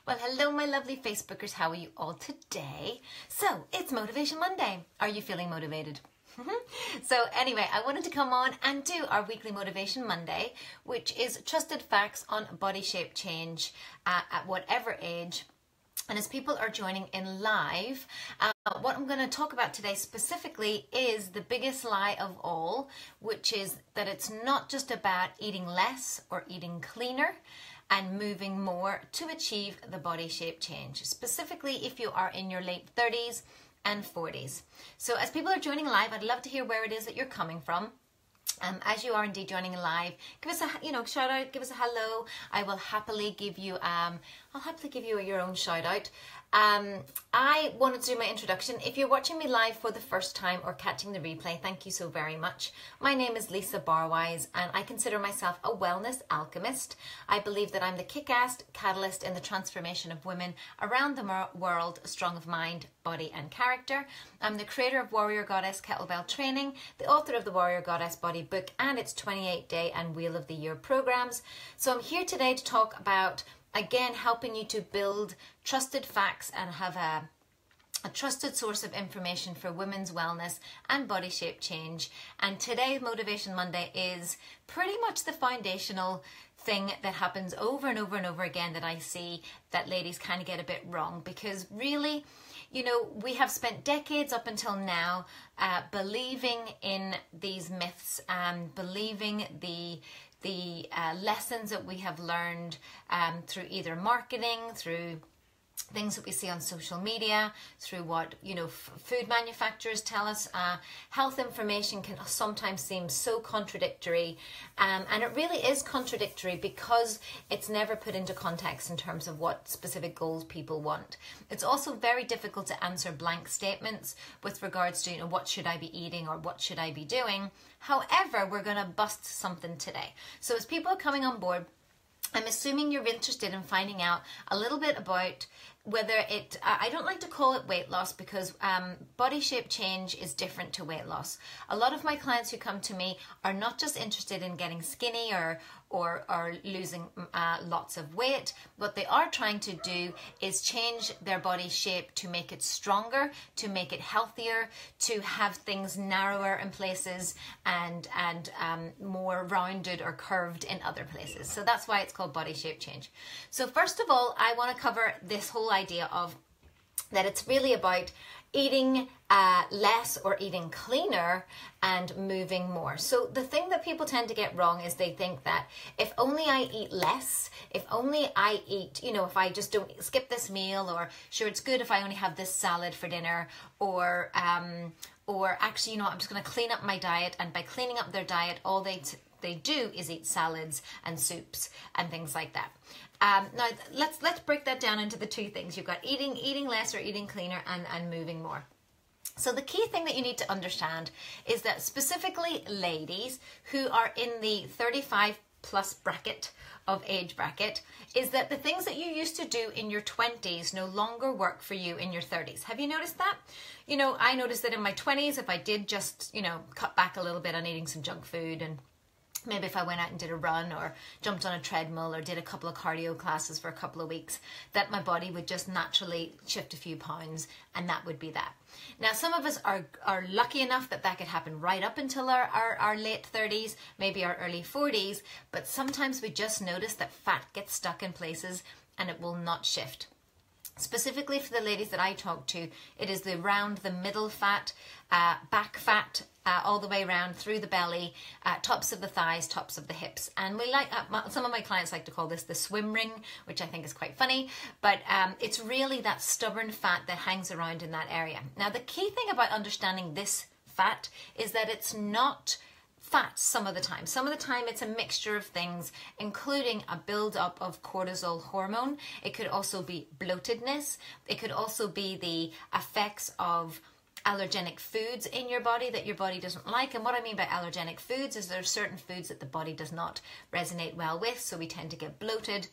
Well, hello, my lovely Facebookers. How are you all today? So, it's Motivation Monday. Are you feeling motivated? So anyway, I wanted to come on and do our weekly Motivation Monday, which is trusted facts on body shape change at whatever age. And as people are joining in live, what I'm going to talk about today specifically is the biggest lie of all, which is that it's not just about eating less or eating cleaner and moving more to achieve the body shape change, specifically if you are in your late 30s and 40s. So as people are joining live, I'd love to hear where it is that you're coming from. As you are indeed joining live, give us a shout out, give us a hello. I will happily give you your own shout out. I wanted to do my introduction. If you're watching me live for the first time or catching the replay, thank you so very much. My name is Lisa Barwise and I consider myself a wellness alchemist. I believe that I'm the kick-ass catalyst in the transformation of women around the world, strong of mind, body and character. I'm the creator of Warrior Goddess Kettlebell Training, the author of the Warrior Goddess Body Book and its 28-day and Wheel of the Year programs. So I'm here today to talk about, again, helping you to build trusted facts and have a trusted source of information for women's wellness and body shape change. And today, Motivation Monday is pretty much the foundational thing that happens over and over and over again that I see that ladies kind of get a bit wrong, because really, you know, we have spent decades up until now believing in these myths and believing the lessons that we have learned through either marketing, through things that we see on social media, through what, you know, food manufacturers tell us. Health information can sometimes seem so contradictory, and it really is contradictory because it's never put into context in terms of what specific goals people want. It's also very difficult to answer blank statements with regards to, you know, what should I be eating or what should I be doing. However, we're going to bust something today. So as people are coming on board, I'm assuming you're interested in finding out a little bit about whether it, I don't like to call it weight loss because body shape change is different to weight loss. A lot of my clients who come to me are not just interested in getting skinny or losing lots of weight. What they are trying to do is change their body shape to make it stronger, to make it healthier, to have things narrower in places and more rounded or curved in other places. So that's why it's called body shape change. So first of all, I want to cover this whole idea of that it's really about eating less or eating cleaner and moving more. So the thing that people tend to get wrong is they think that if only I eat less, if only I eat, you know, if I just don't skip this meal, or sure, it's good if I only have this salad for dinner, or actually, you know, I'm just going to clean up my diet, and by cleaning up their diet, all they do is eat salads and soups and things like that. Now let's break that down into the two things. You've got eating less or eating cleaner and moving more. So the key thing that you need to understand is that specifically ladies who are in the 35 plus bracket of age bracket, is that the things that you used to do in your 20s no longer work for you in your 30s. Have you noticed that? You know, I noticed that in my 20s, if I did just, you know, cut back a little bit on eating some junk food, and maybe if I went out and did a run or jumped on a treadmill or did a couple of cardio classes for a couple of weeks, that my body would just naturally shift a few pounds, and that would be that. Now, some of us are lucky enough that could happen right up until our late 30s, maybe our early 40s, but sometimes we just notice that fat gets stuck in places and it will not shift. Specifically for the ladies that I talk to, it is the middle fat, back fat, all the way around through the belly, tops of the thighs, tops of the hips. And we like, some of my clients like to call this the swim ring, which I think is quite funny, but it's really that stubborn fat that hangs around in that area. Now, the key thing about understanding this fat is that it's not fat some of the time. Some of the time it's a mixture of things, including a build-up of cortisol hormone. It could also be bloatedness. It could also be the effects of allergenic foods in your body that your body doesn't like. And what I mean by allergenic foods is there are certain foods that the body does not resonate well with, so we tend to get bloated.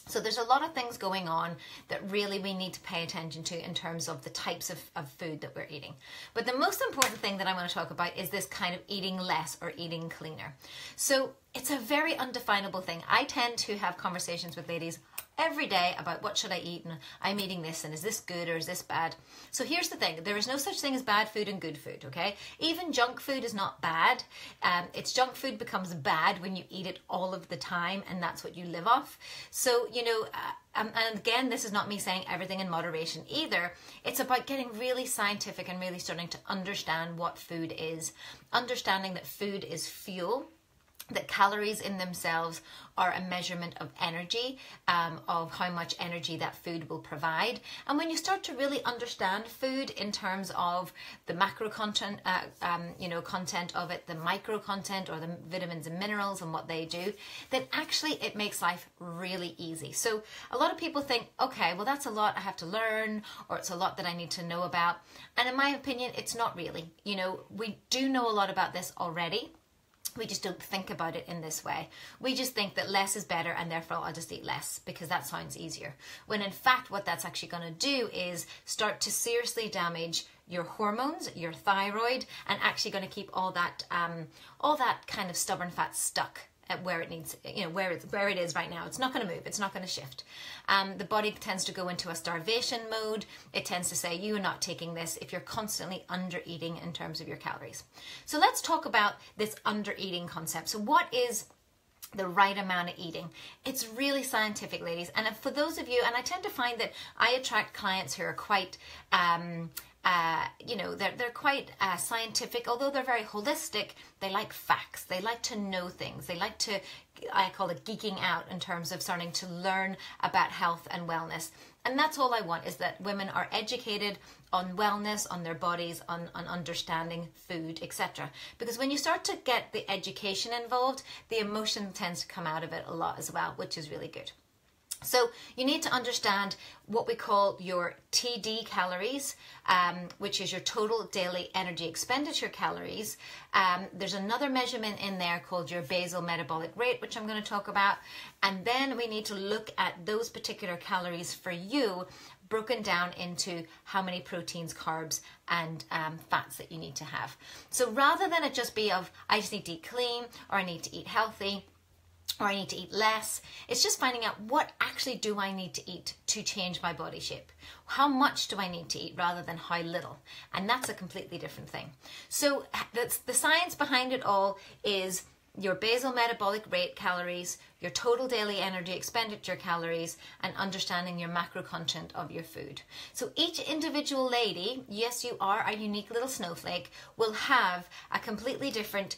So there's a lot of things going on that really we need to pay attention to in terms of the types of food that we're eating. But the most important thing that I want to talk about is this kind of eating less or eating cleaner. So it's a very undefinable thing. I tend to have conversations with ladies every day about what should I eat, and I'm eating this, and is this good or is this bad? So here's the thing, there is no such thing as bad food and good food, okay? Even junk food is not bad. It's junk food becomes bad when you eat it all of the time, and that's what you live off. So, you know, and again, this is not me saying everything in moderation either. It's about getting really scientific and really starting to understand what food is, understanding that food is fuel, that calories in themselves are a measurement of energy, of how much energy that food will provide. And when you start to really understand food in terms of the macro content, content of it, the micro content, or the vitamins and minerals and what they do, then actually it makes life really easy. So a lot of people think, okay, well, that's a lot I have to learn, or it's a lot that I need to know about. And in my opinion, it's not really. You know, we do know a lot about this already. We just don't think about it in this way. We just think that less is better, and therefore I'll just eat less because that sounds easier. When in fact, what that's actually going to do is start to seriously damage your hormones, your thyroid, and actually going to keep all that kind of stubborn fat stuck at where it needs, you know, where it is right now. It's not going to move. It's not going to shift. The body tends to go into a starvation mode. It tends to say, you are not taking this if you're constantly under eating in terms of your calories. So let's talk about this under eating concept. So what is the right amount of eating? It's really scientific, ladies. And for those of you, and I tend to find that I attract clients who are quite they're quite scientific, although they're very holistic. They like facts. They like to know things. They like to, I call it geeking out in terms of starting to learn about health and wellness. And that's all I want, is that women are educated on wellness, on their bodies, on understanding food, etc. Because when you start to get the education involved, the emotion tends to come out of it a lot as well, which is really good. So you need to understand what we call your TD calories, which is your total daily energy expenditure calories. There's another measurement in there called your basal metabolic rate, which I'm going to talk about. And then we need to look at those particular calories for you, broken down into how many proteins, carbs, and fats that you need to have. So rather than it just be of, I just need to eat clean, or I need to eat healthy, or I need to eat less, it's just finding out what actually do I need to eat to change my body shape. How much do I need to eat rather than how little? And that's a completely different thing. So the science behind it all is your basal metabolic rate calories, your total daily energy expenditure calories, and understanding your macro content of your food. So each individual lady, yes, you are a unique little snowflake, will have a completely different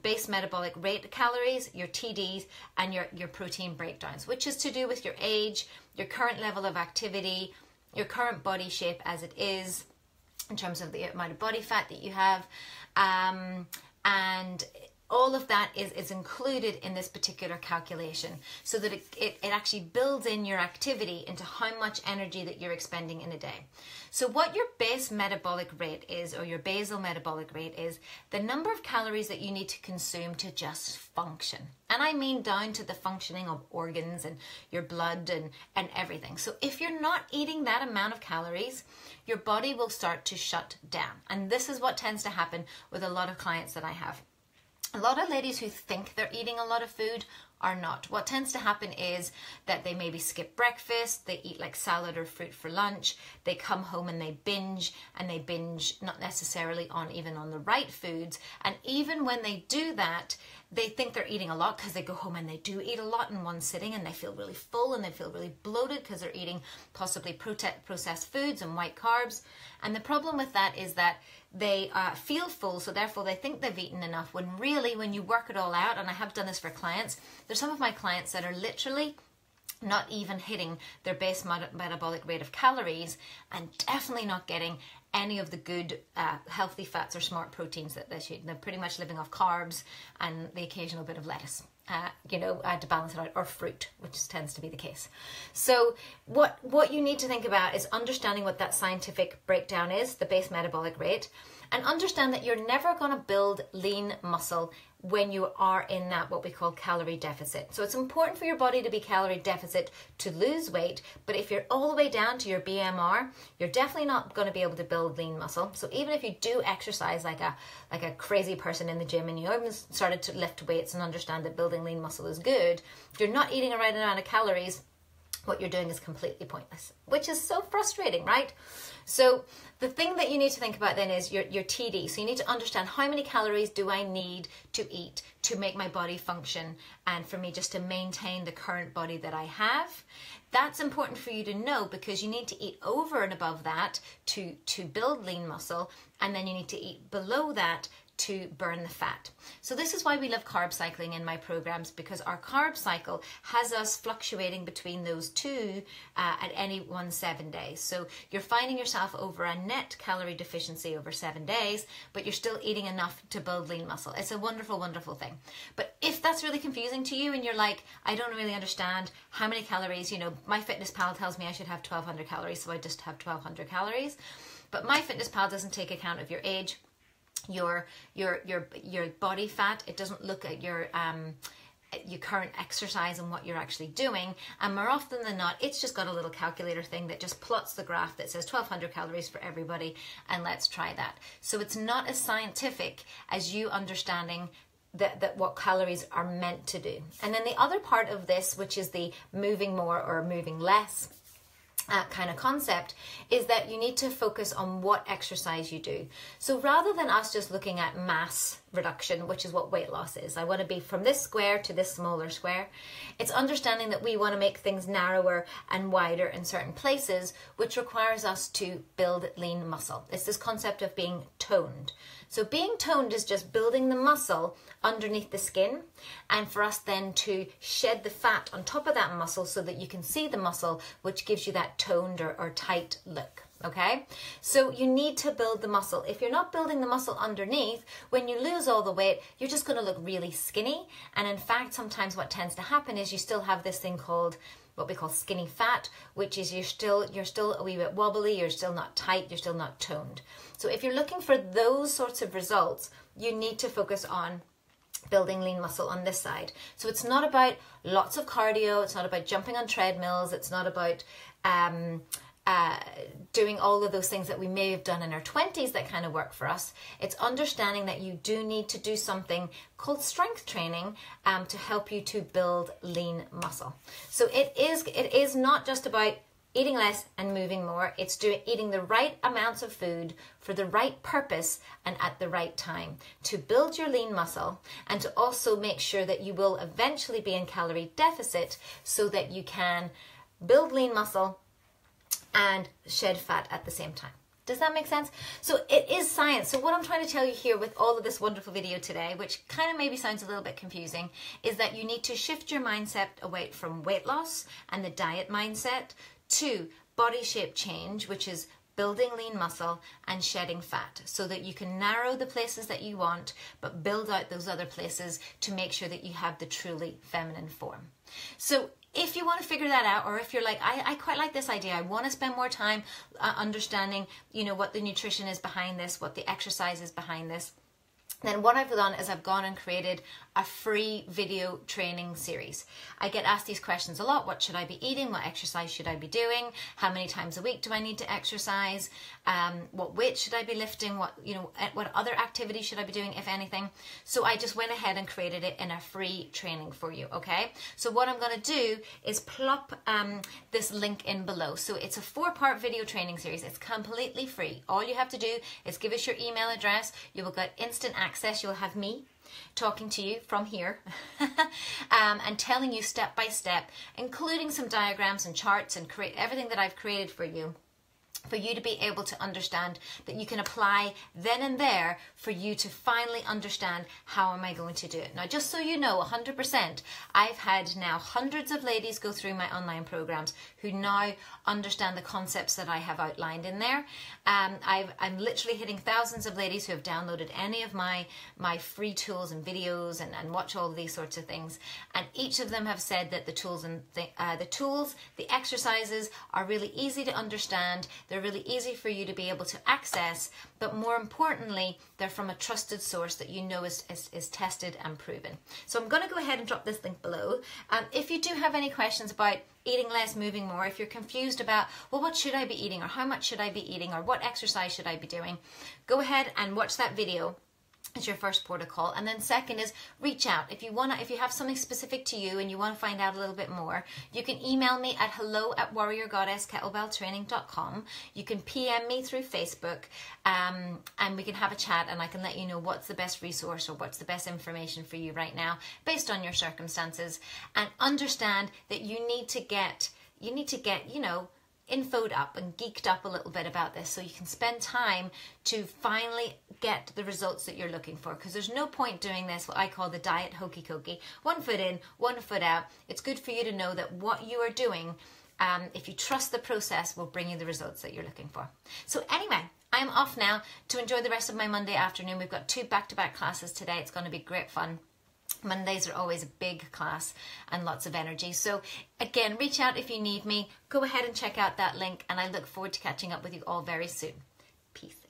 base metabolic rate calories, your TDs, and your protein breakdowns, which is to do with your age, your current level of activity, your current body shape as it is, in terms of the amount of body fat that you have, and all of that is included in this particular calculation, so that it actually builds in your activity into how much energy that you're expending in a day. So what your base metabolic rate is, or your basal metabolic rate, is the number of calories that you need to consume to just function. And I mean down to the functioning of organs and your blood and everything. So if you're not eating that amount of calories, your body will start to shut down. And this is what tends to happen with a lot of clients that I have. A lot of ladies who think they're eating a lot of food are not. What tends to happen is that they maybe skip breakfast, they eat like salad or fruit for lunch, they come home and they binge, and they binge not necessarily even on the right foods. And even when they do that, they think they're eating a lot because they go home and they do eat a lot in one sitting, and they feel really full and they feel really bloated because they're eating possibly processed foods and white carbs. And the problem with that is that they feel full, so therefore they think they've eaten enough, when really, when you work it all out, and I have done this for clients, there's some of my clients that are literally not even hitting their base metabolic rate of calories, and definitely not getting any of the good healthy fats or smart proteins that they should. They're pretty much living off carbs and the occasional bit of lettuce, to balance it out, or fruit, which tends to be the case. So what you need to think about is understanding what that scientific breakdown is, the base metabolic rate, and understand that you're never going to build lean muscle when you are in that what we call calorie deficit. So it's important for your body to be calorie deficit to lose weight, but if you're all the way down to your BMR, you're definitely not going to be able to build lean muscle. So even if you do exercise like a crazy person in the gym, and you even started to lift weights and understand that building lean muscle is good, if you're not eating the right amount of calories, what you're doing is completely pointless, which is so frustrating, right? So the thing that you need to think about then is your TD. So you need to understand, how many calories do I need to eat to make my body function and for me just to maintain the current body that I have. That's important for you to know, because you need to eat over and above that to build lean muscle, and then you need to eat below that to burn the fat. So this is why we love carb cycling in my programs, because our carb cycle has us fluctuating between those two at any 7 days. So you're finding yourself over a net calorie deficiency over 7 days, but you're still eating enough to build lean muscle. It's a wonderful, wonderful thing. But if that's really confusing to you and you're like, I don't really understand how many calories, you know, my Fitness Pal tells me I should have 1200 calories, so I just have 1200 calories. But my Fitness Pal doesn't take account of your age, your body fat. It doesn't look at your current exercise and what you're actually doing, and more often than not, it's just got a little calculator thing that just plots the graph that says 1200 calories for everybody, and let's try that. So it's not as scientific as you understanding that what calories are meant to do. And then the other part of this, which is the moving more or moving less kind of concept, is that you need to focus on what exercise you do. So rather than us just looking at mass reduction, which is what weight loss is, I want to be from this square to this smaller square, it's understanding that we want to make things narrower and wider in certain places, which requires us to build lean muscle. It's this concept of being toned. So being toned is just building the muscle underneath the skin, and for us then to shed the fat on top of that muscle so that you can see the muscle, which gives you that toned or tight look. Okay, so you need to build the muscle. If you're not building the muscle underneath, when you lose all the weight, you're just going to look really skinny. And in fact, sometimes what tends to happen is you still have this thing called what we call skinny fat, which is you're still a wee bit wobbly, you're still not tight, you're still not toned. So if you're looking for those sorts of results, you need to focus on building lean muscle on this side. So it's not about lots of cardio, it's not about jumping on treadmills, it's not about doing all of those things that we may have done in our 20s that kind of work for us. It's understanding that you do need to do something called strength training to help you to build lean muscle. So it is not just about eating less and moving more. It's eating the right amounts of food for the right purpose and at the right time to build your lean muscle, and to also make sure that you will eventually be in calorie deficit so that you can build lean muscle and shed fat at the same time. Does that make sense? So it is science. So what I'm trying to tell you here with all of this wonderful video today, which kind of maybe sounds a little bit confusing, is that you need to shift your mindset away from weight loss and the diet mindset to body shape change, which is building lean muscle and shedding fat, so that you can narrow the places that you want, but build out those other places to make sure that you have the truly feminine form. So if you want to figure that out, or if you're like, I quite like this idea, I want to spend more time understanding, you know, what the nutrition is behind this, what the exercise is behind this, then what I've done is I've gone and created a free video training series. I get asked these questions a lot. What should I be eating? What exercise should I be doing? How many times a week do I need to exercise? What weight should I be lifting? What other activities should I be doing, if anything? So I just went ahead and created it in a free training for you, okay? So what I'm going to do is plop this link in below. So it's a 4-part video training series. It's completely free. All you have to do is give us your email address. You will get instant access. You'll have me talking to you from here and telling you step by step, including some diagrams and charts and everything that I've created for you to be able to understand that you can apply then and there for you to finally understand how am I going to do it. Now, just so you know, 100%, I've had now hundreds of ladies go through my online programs who now understand the concepts that I have outlined in there. I'm literally hitting thousands of ladies who have downloaded any of my free tools and videos and watch all of these sorts of things. And each of them have said that the tools, the exercises are really easy to understand. They're really easy for you to be able to access, but more importantly, they're from a trusted source that you know is tested and proven. So I'm going to go ahead and drop this link below. If you do have any questions about eating less, moving more, if you're confused about, well, what should I be eating, or how much should I be eating, or what exercise should I be doing, go ahead and watch that video. It's your first protocol. And then second is reach out. If you have something specific to you and you want to find out a little bit more, you can email me at hello@warriorgoddesskettlebelltraining.com. You can PM me through Facebook, and we can have a chat, and I can let you know what's the best resource or what's the best information for you right now based on your circumstances. And understand that you need to get, you know, infoed up and geeked up a little bit about this so you can spend time to finally get the results that you're looking for, because there's no point doing this, what I call the diet hokey cokey, 1 foot in, 1 foot out. It's good for you to know that what you are doing, if you trust the process, will bring you the results that you're looking for. So anyway, I'm off now to enjoy the rest of my Monday afternoon. We've got 2 back-to-back classes today. It's going to be great fun. Mondays are always a big class and lots of energy. So again, reach out if you need me. Go ahead and check out that link, and I look forward to catching up with you all very soon. Peace.